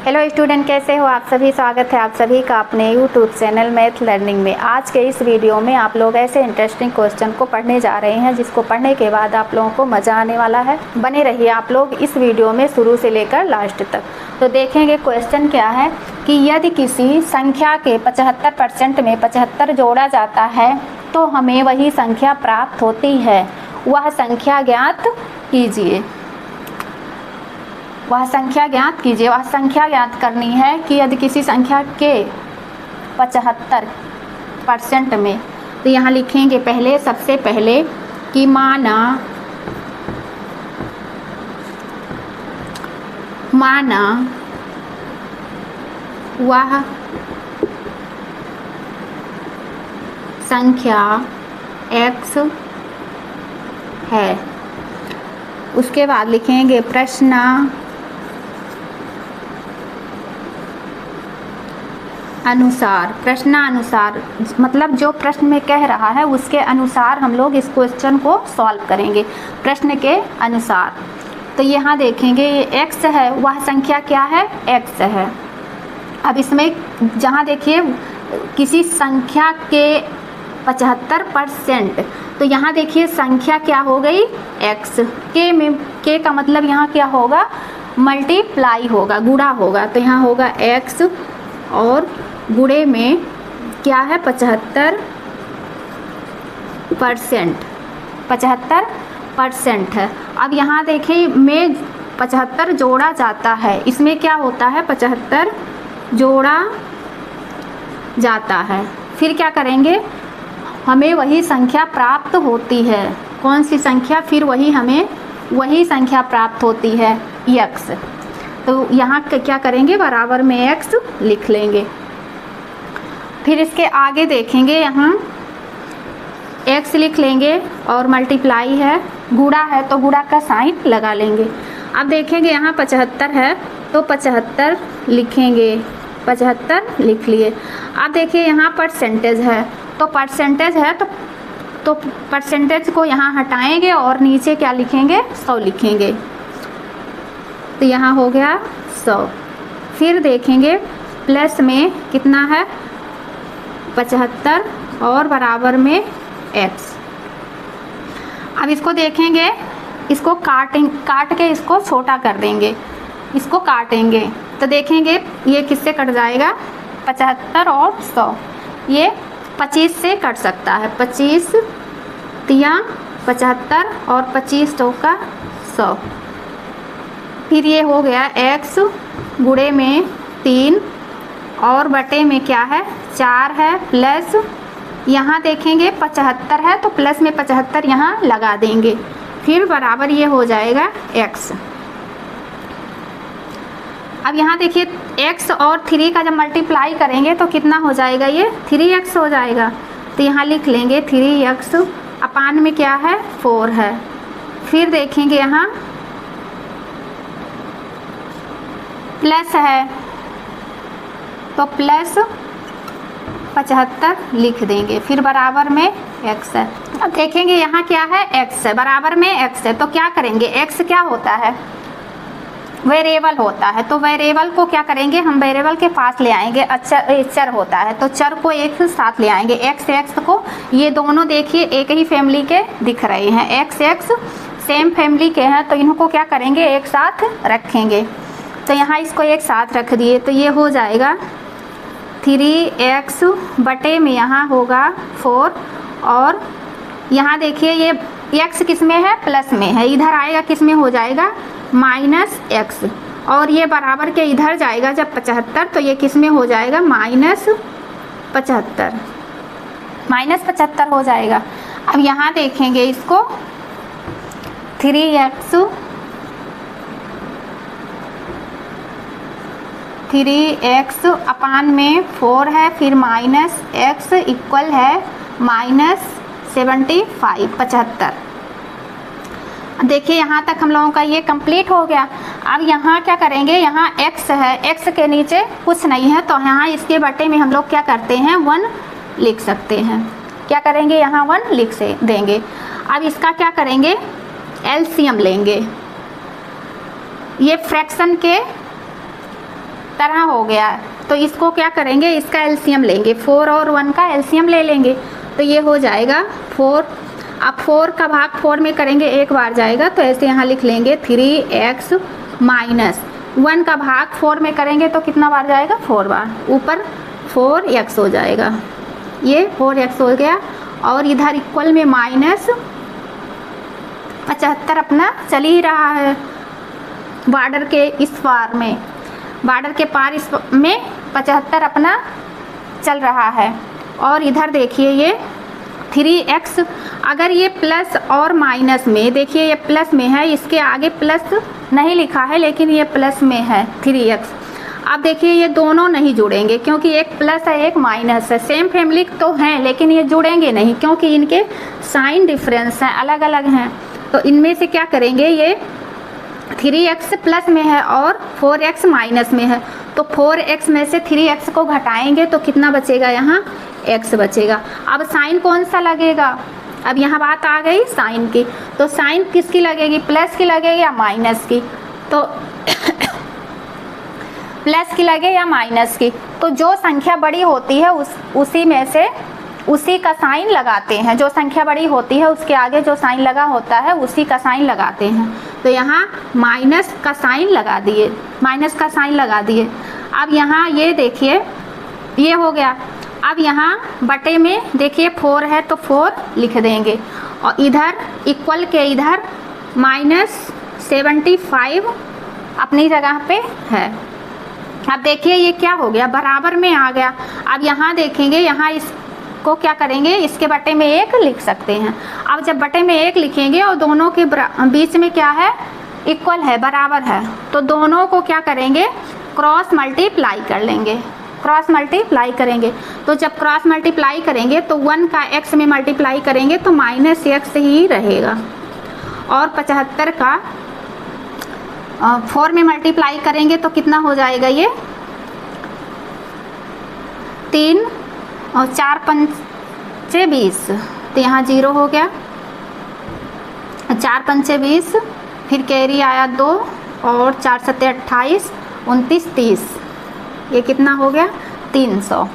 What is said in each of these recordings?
Hello student, कैसे हो आप सभी। स्वागत है आप सभी का अपने यूट्यूब चैनल मैथ लर्निंग में। आज के इस वीडियो में आप लोग ऐसे इंटरेस्टिंग क्वेश्चन को पढ़ने जा रहे हैं जिसको पढ़ने के बाद आप लोगों को मज़ा आने वाला है। बने रहिए आप लोग इस वीडियो में शुरू से लेकर लास्ट तक। तो देखेंगे क्वेश्चन क्या है कि यदि किसी संख्या के 75% में 75 जोड़ा जाता है तो हमें वही संख्या प्राप्त होती है। वह संख्या ज्ञात कीजिए। वह संख्या ज्ञात करनी है कि यदि किसी संख्या के 75% में, तो यहाँ लिखेंगे पहले, सबसे पहले कि माना वह संख्या x है। उसके बाद लिखेंगे प्रश्नानुसार मतलब जो प्रश्न में कह रहा है उसके अनुसार हम लोग इस क्वेश्चन को सॉल्व करेंगे, प्रश्न के अनुसार। तो यहाँ देखेंगे ये x है, वह संख्या क्या है, x है। अब इसमें जहाँ देखिए किसी संख्या के 75%, तो यहाँ देखिए संख्या क्या हो गई, x। के का मतलब यहाँ क्या होगा, मल्टीप्लाई होगा, गुणा होगा। तो यहाँ होगा x और गुणे में क्या है 75% है। अब यहाँ देखिए में 75 जोड़ा जाता है, इसमें क्या होता है 75 जोड़ा जाता है। फिर क्या करेंगे, हमें वही संख्या प्राप्त होती है। कौन सी संख्या, फिर हमें वही संख्या प्राप्त होती है x। तो यहाँ क्या करेंगे, बराबर में x लिख लेंगे। फिर इसके आगे देखेंगे, यहाँ x लिख लेंगे और मल्टीप्लाई है, गुणा है तो गुणा का साइन लगा लेंगे। अब देखेंगे यहाँ 75 है तो 75 लिखेंगे, 75 लिख लिए। अब देखिए यहाँ परसेंटेज है, तो परसेंटेज है तो परसेंटेज को यहाँ हटाएंगे और नीचे क्या लिखेंगे, 100 लिखेंगे। तो यहाँ हो गया 100। फिर देखेंगे प्लस में कितना है 75 और बराबर में x। अब इसको देखेंगे, इसको काट के इसको छोटा कर देंगे, इसको काटेंगे तो देखेंगे ये किससे कट जाएगा, 75 और 100, ये 25 से कट सकता है। 25 तिया 75 और 25 चौका 100। फिर ये हो गया x गुणे में 3 और बटे में क्या है 4 है, प्लस यहाँ देखेंगे 75 है तो प्लस में 75 यहाँ लगा देंगे। फिर बराबर ये हो जाएगा x। अब यहाँ देखिए x और 3 का जब मल्टीप्लाई करेंगे तो कितना हो जाएगा, ये 3x हो जाएगा। तो यहाँ लिख लेंगे 3x अपान में क्या है 4 है। फिर देखेंगे यहाँ प्लस है तो प्लस 75 लिख देंगे, फिर बराबर में x है। अब देखेंगे यहाँ क्या है x है, बराबर में x है। तो क्या करेंगे, x क्या होता है, वेरिएबल होता है। तो वेरिएबल को क्या करेंगे, हम वेरिएबल के पास ले आएंगे। चर होता है तो चर को एक साथ ले आएंगे, x को। ये दोनों देखिए एक ही फैमिली के दिख रहे हैं, x सेम फैमिली के हैं, तो इनको क्या करेंगे, एक साथ रखेंगे। तो यहाँ इसको एक साथ रख दिए तो ये हो जाएगा 3x बटे में यहाँ होगा 4 और यहाँ देखिए ये x किस में है, प्लस में है, इधर आएगा किस में हो जाएगा -x, और ये बराबर के इधर जाएगा जब 75 तो ये किस में हो जाएगा -75 हो जाएगा। अब यहाँ देखेंगे इसको 3x अपान में 4 है, फिर -x इक्वल है -75। देखिए यहाँ तक हम लोगों का ये कंप्लीट हो गया। अब यहाँ क्या करेंगे, यहाँ x है, x के नीचे कुछ नहीं है तो यहाँ इसके बटे में हम लोग क्या करते हैं 1 लिख सकते हैं। क्या करेंगे, यहाँ 1 लिख से देंगे। अब इसका क्या करेंगे, एलसीएम लेंगे। ये फ्रैक्शन के तरह हो गया है। तो इसको क्या करेंगे, इसका एलसीएम लेंगे, 4 और 1 का एलसीएम ले लेंगे। तो ये हो जाएगा 4। अब 4 का भाग 4 में करेंगे, एक बार जाएगा, तो ऐसे यहाँ लिख लेंगे 3x माइनस 1 का भाग 4 में करेंगे तो कितना बार जाएगा, 4 बार, ऊपर 4x हो जाएगा। ये 4x हो गया और इधर इक्वल में माइनस 75 अपना चल ही रहा है बॉर्डर के इस पार में, बॉर्डर के पार इस में 75 अपना चल रहा है। और इधर देखिए ये 3x, अगर ये प्लस और माइनस में, देखिए ये प्लस में है, इसके आगे प्लस नहीं लिखा है लेकिन ये प्लस में है 3x। अब देखिए ये दोनों नहीं जुड़ेंगे क्योंकि एक प्लस है एक माइनस है, सेम फैमिली तो हैं लेकिन ये जुड़ेंगे नहीं क्योंकि इनके साइन डिफरेंस हैं, अलग अलग हैं। तो इनमें से क्या करेंगे, ये 3x प्लस में है और 4x माइनस में है, तो 4x में से 3x को घटाएंगे तो कितना बचेगा, यहाँ x बचेगा। अब साइन कौन सा लगेगा, अब यहाँ बात आ गई साइन की, तो साइन किसकी लगेगी, प्लस की लगेगी या माइनस की, तो प्लस की लगे या माइनस की। तो जो संख्या बड़ी होती है उसी में से उसी का साइन लगाते हैं, जो संख्या बड़ी होती है उसके आगे जो साइन लगा होता है उसी का साइन लगाते हैं। तो यहाँ माइनस का साइन लगा दिए, माइनस का साइन लगा दिए। अब यहाँ ये देखिए ये हो गया। अब यहाँ बटे में देखिए 4 है तो 4 लिख देंगे और इधर इक्वल के इधर -75 अपनी जगह पे है। अब देखिए ये क्या हो गया, बराबर में आ गया। अब यहाँ देखेंगे, यहाँ इसको क्या करेंगे, इसके बटे में 1 लिख सकते हैं। अब जब बटे में 1 लिखेंगे और दोनों के बीच में क्या है, इक्वल है, बराबर है, तो दोनों को क्या करेंगे, क्रॉस मल्टीप्लाई कर लेंगे, क्रॉस मल्टीप्लाई करेंगे। तो जब क्रॉस मल्टीप्लाई करेंगे तो 1 का x में मल्टीप्लाई करेंगे तो -x ही रहेगा और 75 का 4 में मल्टीप्लाई करेंगे तो कितना हो जाएगा, ये 3 और 4 पंचे 20, तो यहाँ 0 हो गया, 4 पंचे 20, फिर कैरी आया 2 और 4 सत्ते 28, 29 30, ये कितना हो गया 300।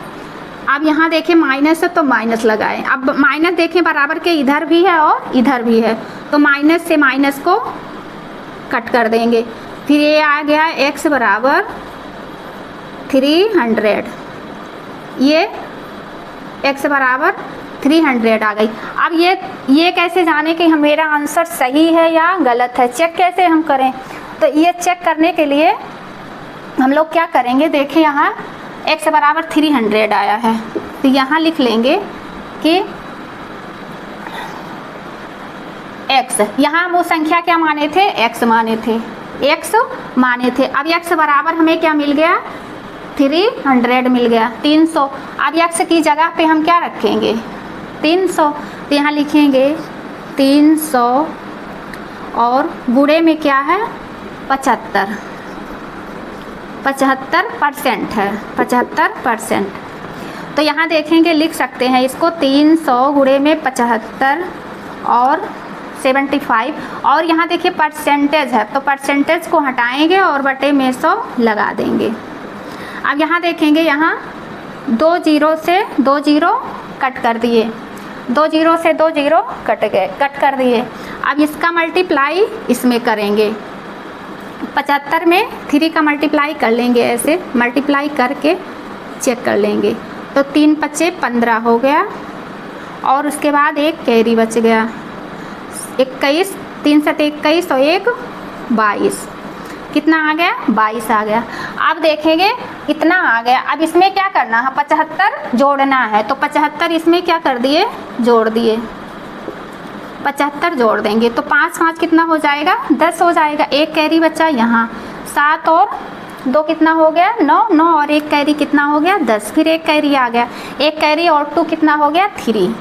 अब यहाँ देखें माइनस है तो माइनस लगाएं। अब माइनस देखें बराबर के इधर भी है और इधर भी है, तो माइनस से माइनस को कट कर देंगे। फिर ये आ गया x बराबर 300, ये x बराबर 300 आ गई। अब ये कैसे जाने कि मेरा आंसर सही है या गलत है, चेक कैसे हम करें, तो ये चेक करने के लिए हम लोग क्या करेंगे, देखिए यहाँ x बराबर 300 आया है, तो यहाँ लिख लेंगे कि x, यहाँ वो संख्या क्या माने थे, x माने थे, x माने थे। अब x बराबर हमें क्या मिल गया, 300 मिल गया, 300। अब x की जगह पे हम क्या रखेंगे, 300, तो यहाँ लिखेंगे 300 और गुणे में क्या है 75, 75% है, 75%। तो यहाँ देखेंगे लिख सकते हैं इसको 300 गुणे में 75 और 75, और यहाँ देखिए परसेंटेज है तो परसेंटेज को हटाएंगे और बटे में 100 लगा देंगे। अब यहाँ देखेंगे, यहाँ 2 0 से 2 0 कट कर दिए, 2 0 से 2 0 कट गए, कट कर दिए। अब इसका मल्टीप्लाई इसमें करेंगे, 75 में 3 का मल्टीप्लाई कर लेंगे, ऐसे मल्टीप्लाई करके चेक कर लेंगे, तो 3 5 15 हो गया और उसके बाद एक कैरी बच गया, 21, 3 7 21 और 1 22, कितना आ गया 22 आ गया। अब देखेंगे इतना आ गया। अब इसमें क्या करना है, 75 जोड़ना है, तो 75 इसमें क्या कर दिए, जोड़ दिए, 75 जोड़ देंगे तो 5 5 कितना हो जाएगा 10 हो जाएगा। एक कैरी बचा यहाँ, 7 और 2 कितना हो गया 9, 9 और एक कैरी कितना हो गया 10, फिर एक कैरी आ गया, एक कैरी और 2 कितना हो गया 3,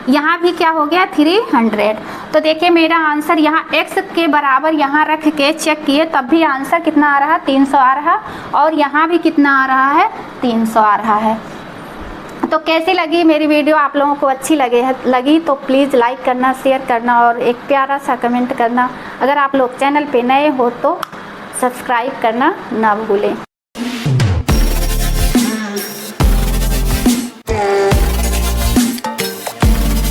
यहाँ भी क्या हो गया 300। तो देखिए मेरा आंसर यहाँ x के बराबर यहाँ रख के चेक किए तब भी आंसर कितना आ रहा 300 आ रहा, और यहाँ भी कितना आ रहा है 300 आ रहा है। तो कैसी लगी मेरी वीडियो, आप लोगों को अच्छी लगी तो प्लीज़ लाइक करना, शेयर करना और एक प्यारा सा कमेंट करना। अगर आप लोग चैनल पे नए हो तो सब्सक्राइब करना ना भूलें।